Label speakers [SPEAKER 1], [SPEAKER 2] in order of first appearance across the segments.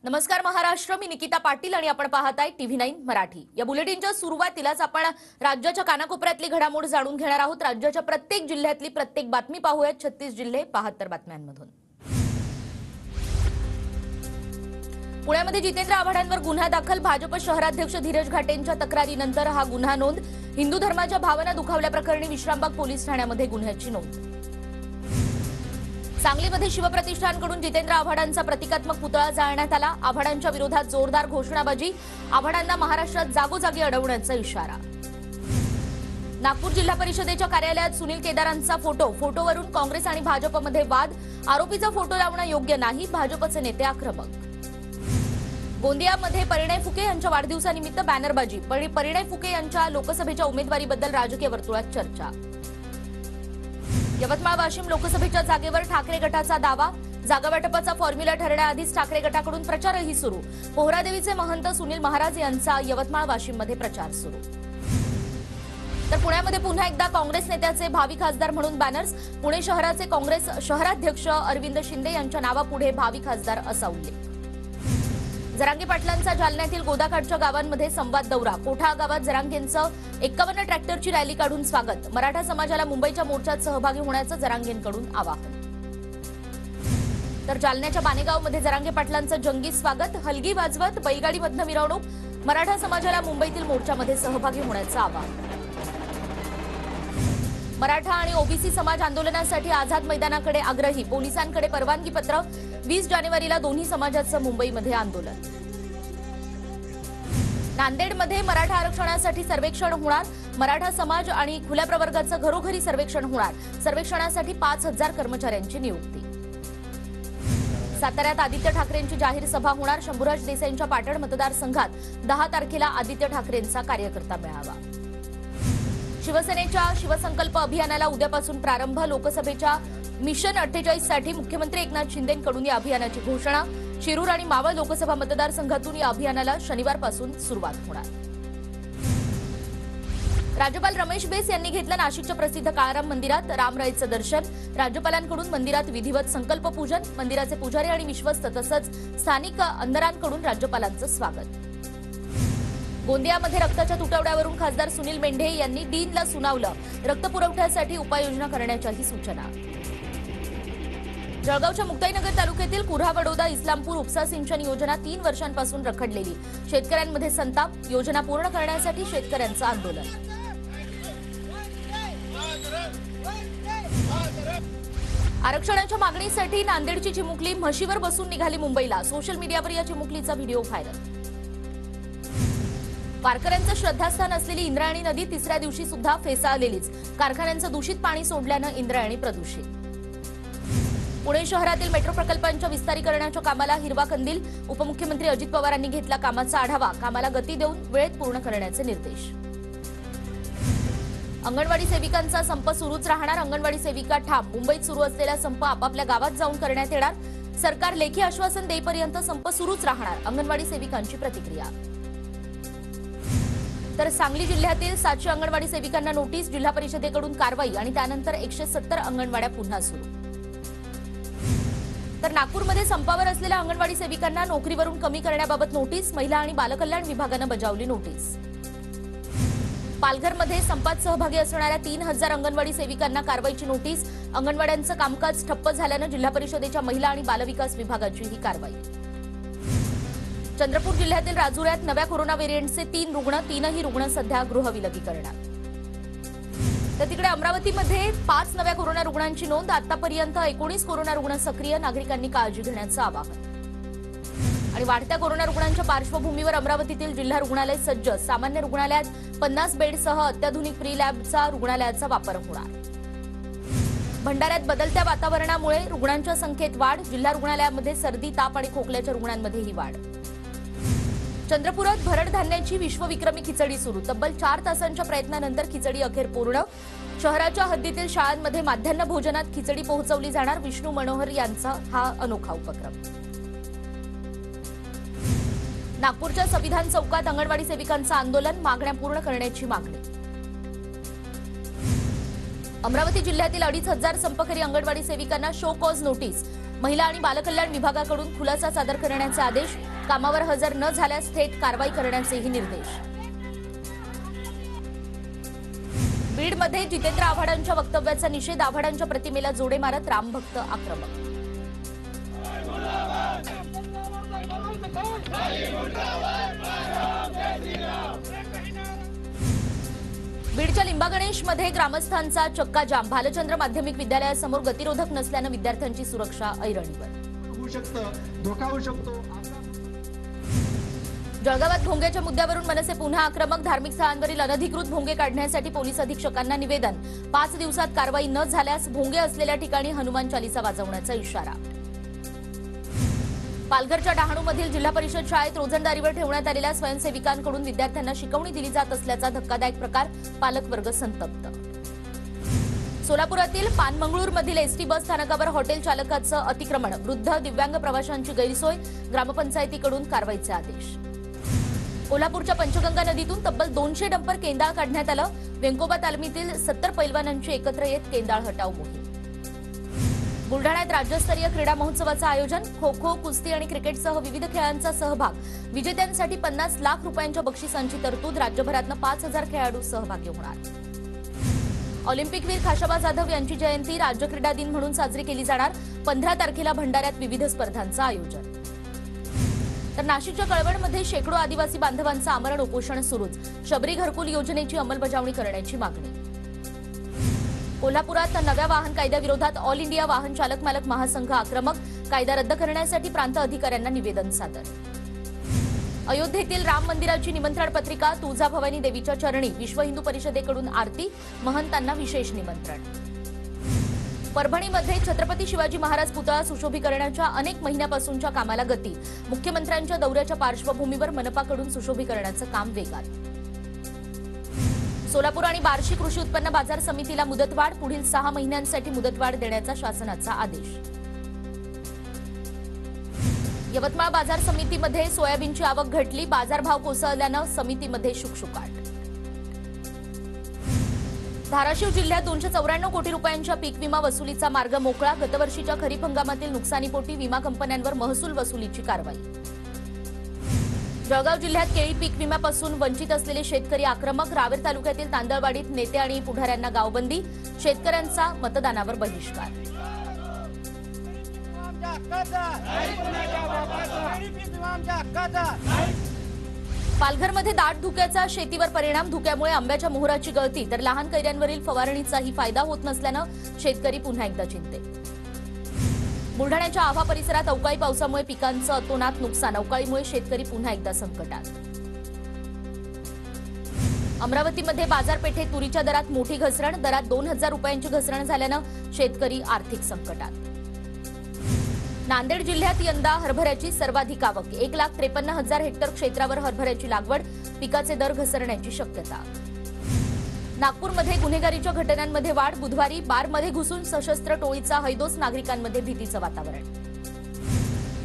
[SPEAKER 1] नमस्कार महाराष्ट्र, मी निकिता पाटील आणि आपण पाहताय TV9 मराठी। या बुलेटिनच्या सुरुवातीलाच आपण राज्याच्या कानाकोपऱ्यातली घडामोड जाणून घेणार आहोत। राज्याच्या प्रत्येक जिल्ह्यातली प्रत्येक बातमी पाहूयात। 36 जिल्हे 72 बातम्यांमधून। पुण्यामध्ये जितेंद्र आव्हाडांवर गुन्हा दाखल। भाजप शहराध्यक्ष धीरज घाटेंच्या तक्रारीनंतर हा गुन्हा नोंद। हिंदू धर्माच्या भावना दुखावल्याप्रकरणी विश्रामबाग पोलीस ठाण्यामध्ये गुन्ह्याची नोंद। सांगलीमध्ये शिवप्रतिष्ठानकडून जितेंद्र आव्हाडांचा प्रतिकात्मक पुतळा जाळण्यात आला। आव्हाडांच्या विरोधात जोरदार घोषणाबाजी। आव्हाडांना महाराष्ट्रात जागोजागी अडवण्याचा इशारा। नागपूर जिल्हा परिषदेच्या कार्यालयात सुनील केदारांचा फोटोवरून काँग्रेस आणि भाजपमध्ये वाद। आरोपीचा फोटो लावणं योग्य नाही, भाजपचे नेते आक्रमक। गोंदियामध्ये परिणय फुके यांच्या वाढदिवसानिमित्त बॅनरबाजी। परिणय फुके यांच्या लोकसभेच्या उमेदवारीबद्दल राजकीय वर्तुळात चर्चा। यवतमाळ वाशिम लोकसभेच्या जागेवर ठाकरे गटाचा दावा। जागा वाटपाचा फॉर्म्युला ठरण्याआधीच ठाकरे गटाकडून प्रचारही सुरू। पोहरादेवीचे महंत सुनील महाराज यांचा यवतमाळ वाशिममध्ये प्रचार सुरू। तर पुण्यामध्ये पुन्हा एकदा काँग्रेस नेत्याचे भावी खासदार म्हणून बॅनर्स। पुणे शहराचे काँग्रेस शहराध्यक्ष अरविंद शिंदे यांच्या नावापुढे भावी खासदार असा उल्लेख। जरांगे पाटलांचा जालन्यातील गोदाकाठच्या गावांमध्ये संवाद दौरा। कोठा गावात जरांगेंचं 51 ट्रॅक्टरची रॅली काढून स्वागत। मराठा समाजाला मुंबईच्या मोर्चात सहभागी होण्याचं जरांगेंकडून आवाहन। तर जालन्याच्या बानेगावमध्ये जरांगे पाटलांचं जंगी स्वागत। हलगी वाजवत बैलगाडीमधनं मिरवणूक। मराठा समाजाला मुंबईतील मोर्चामध्ये सहभागी होण्याचं आवाहन। मराठा आणि ओबीसी समाज आंदोलनासाठी आझाद मैदानाकडे आग्रही। पोलिसांकडे परवानगी पत्र। 20 जानेवारीला दोन्ही समाजाचं मुंबईमध्ये आंदोलन। नांदेडमध्ये मराठा आरक्षणासाठी सर्वेक्षण होणार। मराठा समाज आणि खुल्या प्रवर्गाचं घरोघरी सर्वेक्षण होणार। सर्वेक्षणासाठी 5000 कर्मचाऱ्यांची नियुक्ती। साताऱ्यात आदित्य ठाकरेंची जाहीर सभा होणार। शंभूराज देसाईंच्या पाटण मतदारसंघात 10 तारखेला आदित्य ठाकरेंचा कार्यकर्ता मेळावा। शिवसेनेच्या शिवसंकल्प अभियानाला उद्यापासून प्रारंभ। लोकसभेच्या मिशन 48 साठी मुख्यमंत्री एकनाथ शिंदेंकडून या अभियानाची घोषणा। शिरूर आणि मावळ लोकसभा मतदारसंघातून या अभियानाला शनिवारपासून सुरुवात होणार। राज्यपाल रमेश बेस यांनी घेतलं नाशिकच्या प्रसिद्ध काळाराम मंदिरात रामरायचं दर्शन। राज्यपालांकडून मंदिरात विधिवत संकल्प पूजन। मंदिराचे पुजारी आणि विश्वस्त तसंच स्थानिक अंधरांकडून राज्यपालांचं स्वागत। गोंदियामध्ये रक्ताच्या तुटवड्यावरून खासदार सुनील मेंढे यांनी डीनला सुनावलं। रक्तपुरवठ्यासाठी उपाययोजना करण्याच्याही सूचना। जळगावच्या मुक्ताईनगर तालुक्यातील कुऱ्हा वडोदा इस्लामपूर उपसा सिंचन योजना 3 वर्षांपासून रखडलेली। शेतकऱ्यांमध्ये संताप। योजना पूर्ण करण्यासाठी शेतकऱ्यांचं आंदोलन। आरक्षणाच्या मागणीसाठी नांदेडची चिमुकली म्हशीवर बसून निघाली मुंबईला। सोशल मीडियावर या चिमुकलीचा व्हिडिओ व्हायरल। वारकऱ्यांचं श्रद्धास्थान असलेली इंद्रायणी नदी तिसऱ्या दिवशी सुद्धा फेसाळलेलीच। कारखान्यांचं दूषित पाणी सोडल्यानं इंद्रायणी प्रदूषित। पुणे शहरातील मेट्रो प्रकल्पांच्या विस्तारीकरणाच्या कामाला हिरवा कंदील। उपमुख्यमंत्री अजित पवारांनी घेतला कामाचा आढावा। कामाला गती देऊन वेळेत पूर्ण करण्याचे निर्देश। अंगणवाडी सेविकांचा संप सुरूच राहणार। अंगणवाडी सेविका ठाम। मुंबईत सुरू असलेला संप आपापल्या गावात जाऊन करण्यात येणार। सरकार लेखी आश्वासन देईपर्यंत संप सुरूच राहणार। अंगणवाडी सेविकांची प्रतिक्रिया। तर सांगली जिल्ह्यातील 700 अंगणवाडी सेविकांना नोटीस। जिल्हा परिषदेकडून कारवाई आणि त्यानंतर 170 अंगणवाड्या पुन्हा सुरू। तर नागपूरमध्ये संपावर असलेल्या अंगणवाडी सेविकांना नोकरीवरून कमी करण्याबाबत नोटीस। महिला आणि बालकल्याण विभागानं बजावली नोटीस। पालघरमध्ये संपात सहभागी असणाऱ्या 3000 अंगणवाडी सेविकांना कारवाईची नोटीस। अंगणवाड्यांचं कामकाज ठप्प झाल्यानं जिल्हा परिषदेच्या महिला आणि बालविकास विभागाची ही कारवाई। चंद्रपूर जिल्ह्यातील राजुऱ्यात नव्या कोरोना व्हेरियंटचे 3 रुग्ण। 3ही रुग्ण सध्या गृहविलगीकरणात। तर तिकडे अमरावतीमध्ये 5 नव्या कोरोना रुग्णांची नोंद। आतापर्यंत 19 कोरोना रुग्ण सक्रिय। नागरिकांनी काळजी घेण्याचं आवाहन। आणि वाढत्या कोरोना रुग्णांच्या पार्श्वभूमीवर अमरावतीतील जिल्हा रुग्णालय सज्ज। सामान्य रुग्णालयात 50 बेडसह अत्याधुनिक प्री लॅबचा रुग्णालयाचा वापर होणार। भंडाऱ्यात बदलत्या वातावरणामुळे रुग्णांच्या संख्येत वाढ। जिल्हा रुग्णालयामध्ये सर्दी ताप आणि खोकल्याच्या रुग्णांमध्येही वाढ। चंद्रपुरात भरड धान्याची विश्वविक्रमी खिचडी सुरू। तब्बल 4 तासांच्या प्रयत्नानंतर खिचडी अखेर पूर्ण। शहराच्या हद्दीतील शाळांमध्ये माध्यान्ह भोजनात खिचडी पोहोचवली जाणार। विष्णू मनोहर यांचा हा अनोखा उपक्रम। नागपूरच्या संविधान चौकात अंगणवाडी सेविकांचं आंदोलन। मागण्या पूर्ण करण्याची मागणी। अमरावती जिल्ह्यातील 2500 संपकरी अंगणवाडी सेविकांना शो कॉज नोटीस। महिला आणि बालकल्याण विभागाकडून खुलासा सादर करण्याचे आदेश, कामावर हजर न झाल्यास थेट कारवाई करण्याचेही निर्देश. बीडमध्ये जितेंद्र आव्हाडांच्या वक्तव्याचा निषेध, आव्हाडांच्या प्रतिमेला जोडे मारत रामभक्त आक्रमक. बीडच्या लिंबागणेशमध्ये ग्रामस्थांचा चक्का जाम, भालचंद्र माध्यमिक विद्यालयासमोर गतिरोधक नसल्यानं विद्यार्थ्यांची सुरक्षा ऐरणीवर.
[SPEAKER 2] धोका होऊ शकतो.
[SPEAKER 1] जळगावात भोंग्याच्या मुद्द्यावरून मनसे पुन्हा आक्रमक, धार्मिक स्थळांवरील अनधिकृत भोंगे काढण्यासाठी पोलीस अधीक्षकांना निवेदन, 5 दिवसात कारवाई न झाल्यास भोंगे असलेल्या ठिकाणी हनुमान चालीसा वाजवण्याचा इशारा. पालघरच्या डहाणूमधील जिल्हा परिषद शाळेत रोजंदारीवर ठेवण्यात आलेल्या स्वयंसेविकांकडून विद्यार्थ्यांना शिकवणी दिली जात असल्याचा धक्कादायक प्रकार, पालकवर्ग संतप्त. सोलापुरातील पानमंगळूरमधील एसटी बस स्थानकावर हॉटेल चालकाचं अतिक्रमण, वृद्ध दिव्यांग प्रवाशांची गैरसोय, ग्रामपंचायतीकडून कारवाईचे आदेश. कोल्हापूरच्या पंचगंगा नदीतून तब्बल 200 डंपर केंदाळ काढण्यात आलं, वेंकोबा तालमीतील 70 पैलवानांची एकत्र येत केंदाळ हटाव मोहीम. बुलढाण्यात राज्यस्तरीय क्रीडा महोत्सवाचं आयोजन, खो खो, कुस्ती आणि क्रिकेटसह विविध खेळांचा सहभाग, विजेत्यांसाठी 50 लाख रुपयांच्या बक्षिसांची तरतूद, राज्यभरातनं 5000 खेळाडू सहभागी होणार. ऑलिम्पिकवीर खाशाबा जाधव यांची जयंती राज्य क्रीडा दिन म्हणून साजरी केली जाणार, 15 तारखेला भंडाऱ्यात विविध स्पर्धांचं आयोजन. तर नाशिकच्या कळवणमध्ये शेकडो आदिवासी बांधवांचं आमरण उपोषण सुरूच, शबरी घरकुल योजनेची अंमलबजावणी करण्याची मागणी. कोल्हापुरात नव्या वाहन कायद्याविरोधात ऑल इंडिया वाहन चालक मालक महासंघ आक्रमक, कायदा रद्द करण्यासाठी प्रांत अधिकाऱ्यांना निवेदन सादर. अयोध्येतील राम मंदिराची निमंत्रण पत्रिका, तुळजाभवानी देवीच्या चरणी, विश्व हिंदू परिषदेकडून आरती, महंतांना विशेष निमंत्रण. परभणीमध्ये छत्रपती शिवाजी महाराज पुतळा सुशोभीकरणाच्या अनेक महिन्यापासूनच्या कामाला गती, मुख्यमंत्र्यांच्या दौऱ्याच्या पार्श्वभूमीवर मनपाकडून सुशोभीकरणाचं काम वेगात. सोलापूर आणि बार्शी कृषी उत्पन्न बाजार समितीला मुदतवाढ, पुढील 6 महिन्यांसाठी मुदतवाढ देण्याचा शासनाचा आदेश. यवतमाळ बाजार समितीमध्ये सोयाबीनची आवक घटली, बाजारभाव कोसळल्यानं समितीमध्ये शुकशुकाट. धाराशिव जिल्ह्यात 294 कोटी रुपयांच्या पीक विमा वसुलीचा मार्ग मोकळा, गतवर्षीच्या खरीप हंगामातील नुकसानीपोटी विमा कंपन्यांवर महसूल वसुलीची कारवाई. जळगाव जिल्ह्यात केळी पीक विम्यापासून वंचित असलेले शेतकरी आक्रमक, रावेर तालुक्यातील तांदळवाडीत नेते आणि पुढाऱ्यांना गावबंदी, शेतकऱ्यांचा मतदानावर बहिष्कार. पालघरमध्ये दाट धुक्याचा शेतीवर परिणाम, धुक्यामुळे आंब्याच्या मोहराची गळती, तर लहान कैऱ्यांवरील फवारणीचाही फायदा होत नसल्यानं शेतकरी पुन्हा एकदा चिंतेत. बुलढाण्याच्या आव्हा परिसरात अवकाळी पावसामुळे पिकांचं अतोनात नुकसान, अवकाळीमुळे शेतकरी पुन्हा एकदा संकटात. अमरावतीमध्ये बाजारपेठेत तुरीच्या दरात मोठी घसरण, दरात 2000 रुपयांची घसरण झाल्यानं शेतकरी आर्थिक संकटात. नांदेड जिल्ह्यात यंदा हरभऱ्याची सर्वाधिक आवक, 1,53,000 हेक्टर क्षेत्रावर हरभऱ्याची लागवड, पिकाचे दर घसरण्याची शक्यता. नागपूरमध्ये गुन्हेगारीच्या घटनांमध्ये वाढ, बुधवारी बारमध्ये घुसून सशस्त्र टोळीचा हैदोस, नागरिकांमध्ये भीतीचं वातावरण.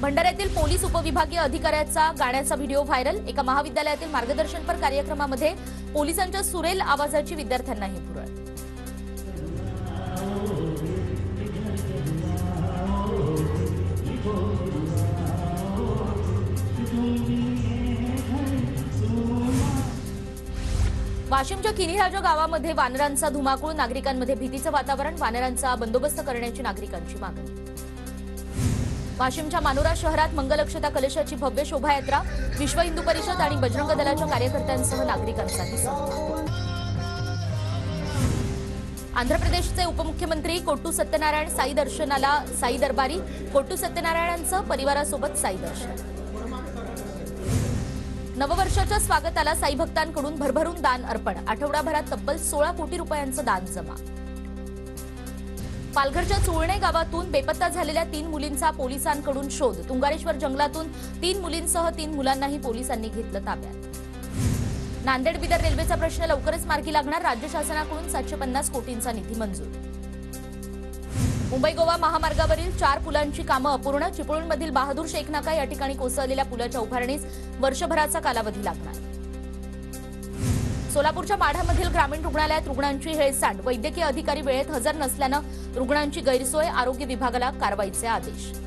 [SPEAKER 1] भंडाऱ्यातील पोलीस उपविभागीय अधिकाऱ्याचा गाण्याचा व्हिडिओ व्हायरल, एका महाविद्यालयातील मार्गदर्शनपर कार्यक्रमामध्ये पोलिसांच्या सुरेल आवाजाची विद्यार्थ्यांनाही पुरळ. वाशिमच्या किनीराजा गावामध्ये वानरांचा धुमाकूळ, नागरिकांमध्ये भीतीचं वातावरण, वानरांचा बंदोबस्त करण्याची नागरिकांची मागणी. वाशिमच्या मानोरा शहरात मंगलक्षता कलशाची भव्य शोभायात्रा, विश्व हिंदू परिषद आणि बजरंग दलाच्या कार्यकर्त्यांसह नागरिकांचाही सहभाग. आंध्र प्रदेशचे उपमुख्यमंत्री कोट्टू सत्यनारायण साई दर्शनाला साई दरबारी, कोट्टू सत्यनारायणांचं परिवारासोबत साई दर्शन. नववर्षाच्या स्वागताला साई भक्तांकडून भरभरून दान अर्पण, आठवडाभरात तब्बल 16 कोटी रुपयांचं दान जमा. पालघरच्या चोळणे गावातून बेपत्ता झालेल्या 3 मुलींचा पोलिसांकडून शोध, तुंगारेश्वर जंगलातून 3 मुलींसह 3 मुलांनाही पोलिसांनी घेतलं ताब्यात. नांदेड बिदर रेल्वेचा प्रश्न लवकरच मार्गी लागणार, राज्य शासनाकडून 750 कोटींचा निधी मंजूर. मुंबई गोवा महामार्गावरील 4 पुलांची कामं अपूर्ण, चिपळूणमधील बहादूर शेख नाका या ठिकाणी कोसळलेल्या पुलाच्या उभारणीस वर्षभराचा कालावधी लागणार. सोलापूरच्या माढामधील ग्रामीण रुग्णालयात रुग्णांची हेळसांड, वैद्यकीय अधिकारी वेळेत हजर नसल्यानं रुग्णांची गैरसोय, आरोग्य विभागाला कारवाईचे आदेश.